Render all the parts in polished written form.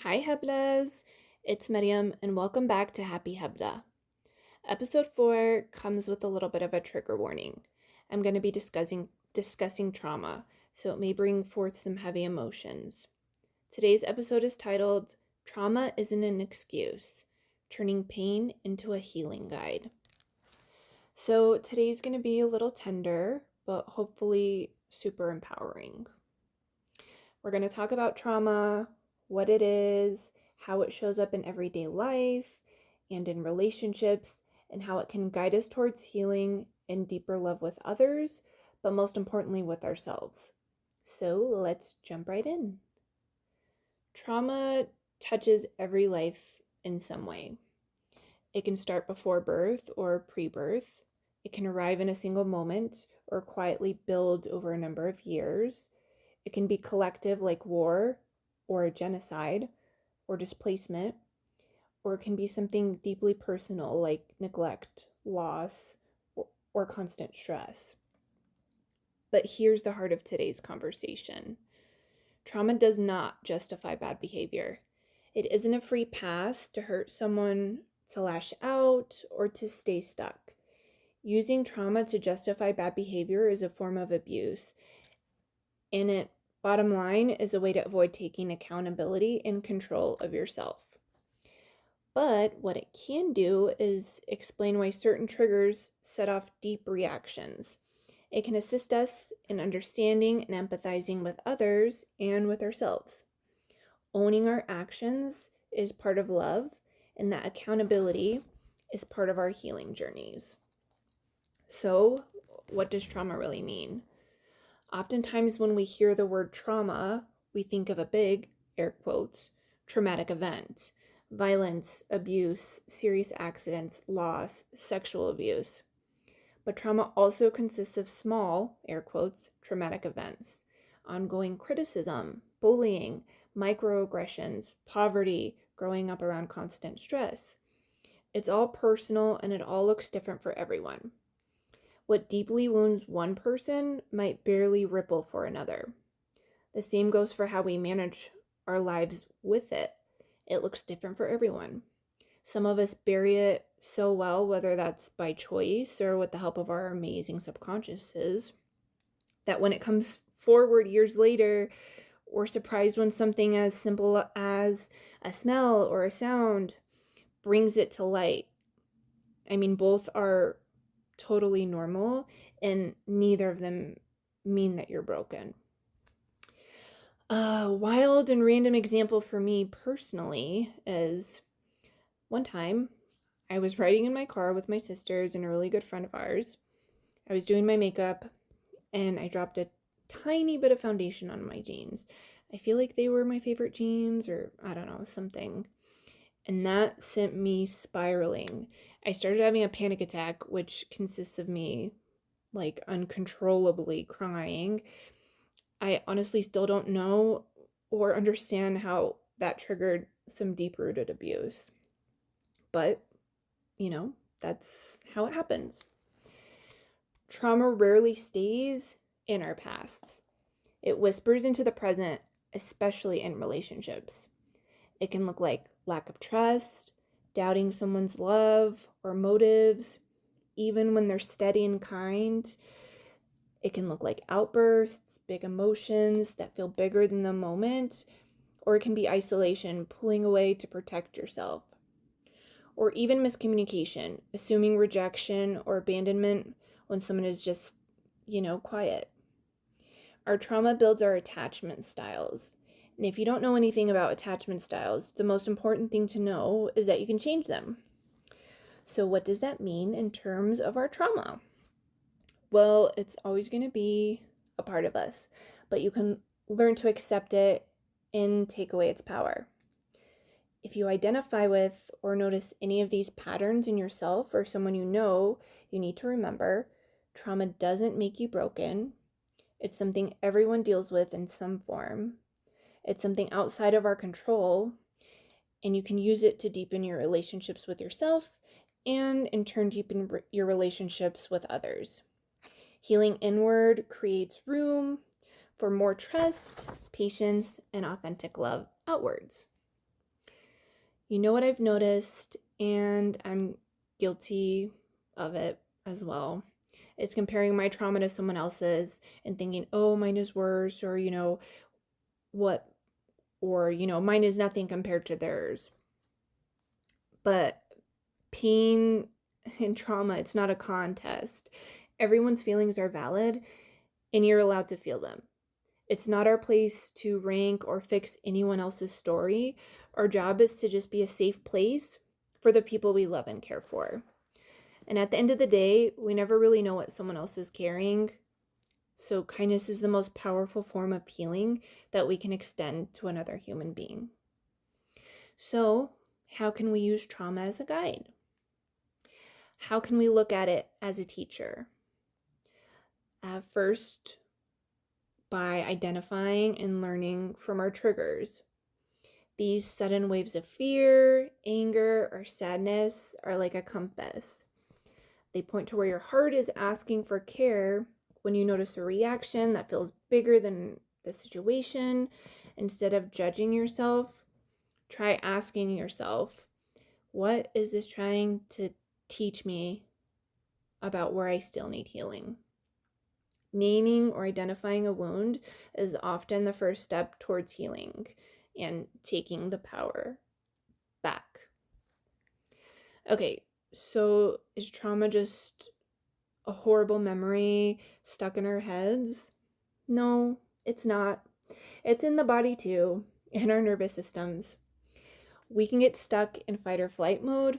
Hi Heblas, it's Miriam and welcome back to Happy Hebla. Episode 4 comes with a little bit of a trigger warning. I'm going to be discussing trauma, so it may bring forth some heavy emotions. Today's episode is titled Trauma Isn't an Excuse: Turning Pain into a Healing Guide. So today's going to be a little tender, but hopefully super empowering. We're going to talk about trauma, what it is, how it shows up in everyday life and in relationships, and how it can guide us towards healing and deeper love with others, but most importantly with ourselves. So let's jump right in. Trauma touches every life in some way. It can start before birth or pre-birth. It can arrive in a single moment or quietly build over a number of years. It can be collective like war or a genocide or displacement, or it can be something deeply personal like neglect, loss, or constant stress. But here's the heart of today's conversation. Trauma does not justify bad behavior. It isn't a free pass to hurt someone, to lash out, or to stay stuck. Using trauma to justify bad behavior is a form of abuse, and it, bottom line, is a way to avoid taking accountability and control of yourself. But what it can do is explain why certain triggers set off deep reactions. It can assist us in understanding and empathizing with others and with ourselves. Owning our actions is part of love, and that accountability is part of our healing journeys. So, what does trauma really mean? Oftentimes when we hear the word trauma, we think of a big, air quotes, traumatic event: violence, abuse, serious accidents, loss, sexual abuse. But trauma also consists of small, air quotes, traumatic events: ongoing criticism, bullying, microaggressions, poverty, growing up around constant stress. It's all personal and it all looks different for everyone. What deeply wounds one person might barely ripple for another. The same goes for how we manage our lives with it. It looks different for everyone. Some of us bury it so well, whether that's by choice or with the help of our amazing subconsciouses, that when it comes forward years later, we're surprised when something as simple as a smell or a sound brings it to light. I mean, both are totally normal, and neither of them mean that you're broken. A wild and random example for me personally is one time I was riding in my car with my sisters and a really good friend of ours. I was doing my makeup and I dropped a tiny bit of foundation on my jeans. I feel like they were my favorite jeans, or I don't know, something. And that sent me spiraling. I started having a panic attack, which consists of me like uncontrollably crying. I honestly still don't know or understand how that triggered some deep-rooted abuse. But, that's how it happens. Trauma rarely stays in our pasts. It whispers into the present, especially in relationships. It can look like lack of trust, doubting someone's love or motives, even when they're steady and kind. It can look like outbursts, big emotions that feel bigger than the moment, or it can be isolation, pulling away to protect yourself. Or even miscommunication, assuming rejection or abandonment when someone is just, quiet. Our trauma builds our attachment styles. And if you don't know anything about attachment styles, the most important thing to know is that you can change them. So what does that mean in terms of our trauma? Well, it's always going to be a part of us, but you can learn to accept it and take away its power. If you identify with or notice any of these patterns in yourself or someone you know, you need to remember trauma doesn't make you broken. It's something everyone deals with in some form. It's something outside of our control, and you can use it to deepen your relationships with yourself and in turn deepen your relationships with others. Healing inward creates room for more trust, patience, and authentic love outwards. You know what I've noticed, and I'm guilty of it as well, is comparing my trauma to someone else's and thinking, oh, mine is worse, or, what, or, mine is nothing compared to theirs. But pain and trauma, it's not a contest. Everyone's feelings are valid, and you're allowed to feel them. It's not our place to rank or fix anyone else's story. Our job is to just be a safe place for the people we love and care for. And at the end of the day, we never really know what someone else is carrying. So kindness is the most powerful form of healing that we can extend to another human being. So, how can we use trauma as a guide? How can we look at it as a teacher? First, by identifying and learning from our triggers. These sudden waves of fear, anger, or sadness are like a compass. They point to where your heart is asking for care. When you notice a reaction that feels bigger than the situation, instead of judging yourself, try asking yourself, what is this trying to teach me about where I still need healing? Naming or identifying a wound is often the first step towards healing and taking the power back. Okay, so is trauma just a horrible memory stuck in our heads? No, it's not. It's in the body too, in our nervous systems. We can get stuck in fight or flight mode.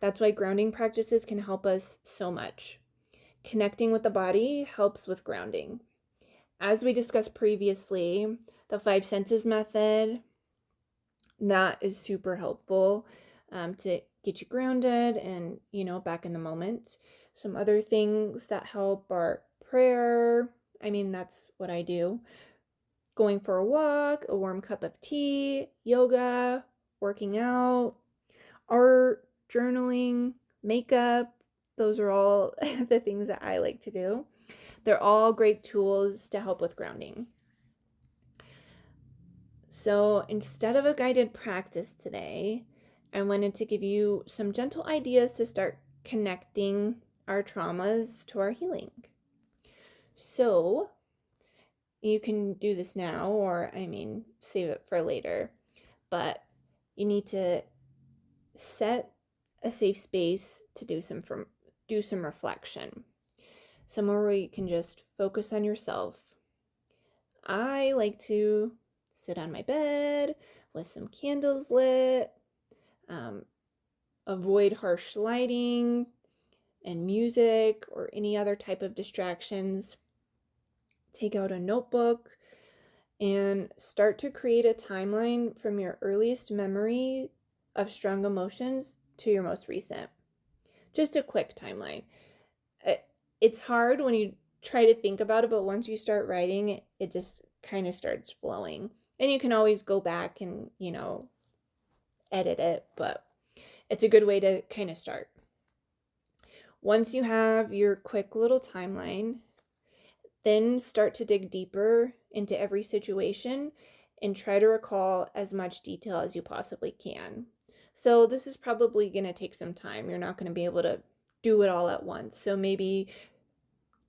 That's why grounding practices can help us so much. Connecting with the body helps with grounding. As we discussed previously, the 5 senses method, that is super helpful to get you grounded and, back in the moment. Some other things that help are prayer. That's what I do. Going for a walk, a warm cup of tea, yoga, working out, art, journaling, makeup. Those are all the things that I like to do. They're all great tools to help with grounding. So instead of a guided practice today, I wanted to give you some gentle ideas to start connecting our traumas to our healing. So you can do this now, or save it for later, but you need to set a safe space to do some reflection. Somewhere where you can just focus on yourself. I like to sit on my bed with some candles lit, avoid harsh lighting and music or any other type of distractions. Take out a notebook and start to create a timeline from your earliest memory of strong emotions to your most recent. Just a quick timeline. It's hard when you try to think about it, but once you start writing, it just kind of starts flowing. And you can always go back and, edit it, but it's a good way to kind of start. Once you have your quick little timeline, then start to dig deeper into every situation and try to recall as much detail as you possibly can. So this is probably going to take some time. You're not going to be able to do it all at once. So maybe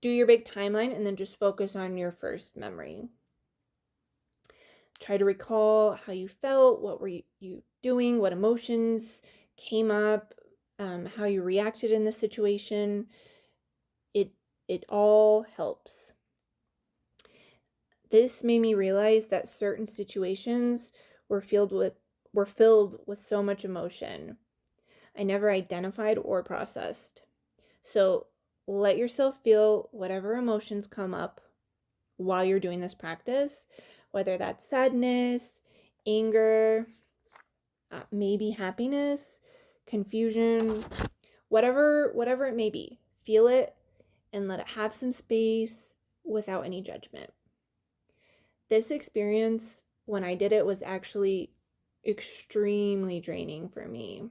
do your big timeline and then just focus on your first memory. Try to recall how you felt, what were you doing, what emotions came up, how you reacted in the situation. It all helps. This made me realize that certain situations were filled with so much emotion I never identified or processed. So let yourself feel whatever emotions come up while you're doing this practice, whether that's sadness, anger, maybe happiness, confusion, whatever it may be. Feel it and let it have some space without any judgment. This experience, when I did it, was actually extremely draining for me.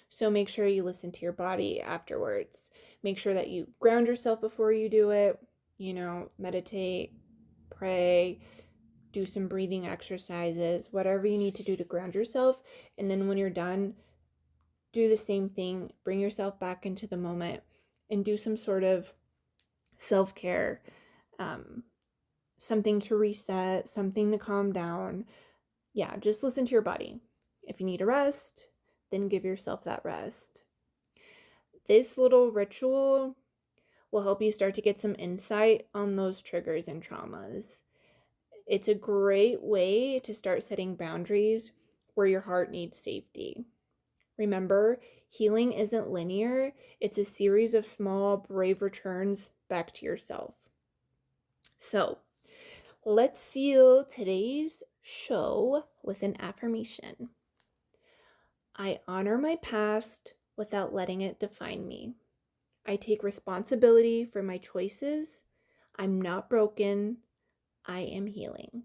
So make sure you listen to your body afterwards. Make sure that you ground yourself before you do it. Meditate, pray, do some breathing exercises, whatever you need to do to ground yourself. And then when you're done, do the same thing. Bring yourself back into the moment and do some sort of self-care, something to reset, something to calm down. Yeah, just listen to your body. If you need a rest, then give yourself that rest. This little ritual will help you start to get some insight on those triggers and traumas. It's a great way to start setting boundaries where your heart needs safety. Remember, healing isn't linear. It's a series of small, brave returns back to yourself. So, let's seal today's show with an affirmation. I honor my past without letting it define me. I take responsibility for my choices. I'm not broken. I am healing.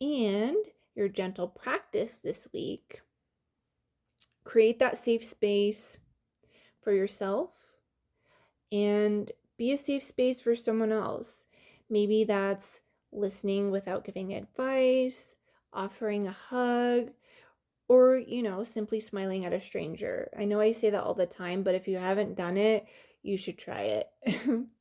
And your gentle practice this week, create that safe space for yourself and be a safe space for someone else. Maybe that's listening without giving advice, offering a hug, or, simply smiling at a stranger. I know I say that all the time, but if you haven't done it, you should try it.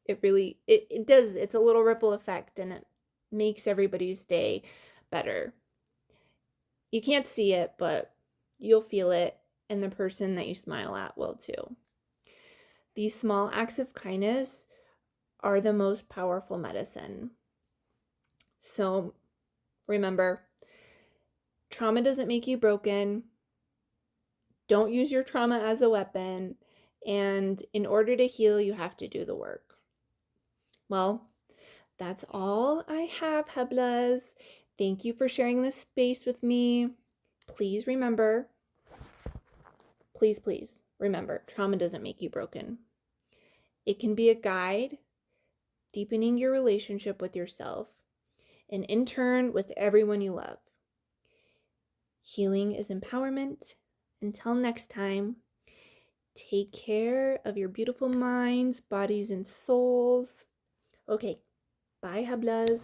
It does. It's a little ripple effect, and it makes everybody's day better. You can't see it, but you'll feel it, and the person that you smile at will too. These small acts of kindness are the most powerful medicine. So remember, trauma doesn't make you broken. Don't use your trauma as a weapon. And in order to heal, you have to do the work. Well, that's all I have, Heblas. Thank you for sharing this space with me. Please remember, please remember, trauma doesn't make you broken. It can be a guide, deepening your relationship with yourself, and in turn with everyone you love. Healing is empowerment. Until next time, take care of your beautiful minds, bodies, and souls. Okay, bye, Hablas.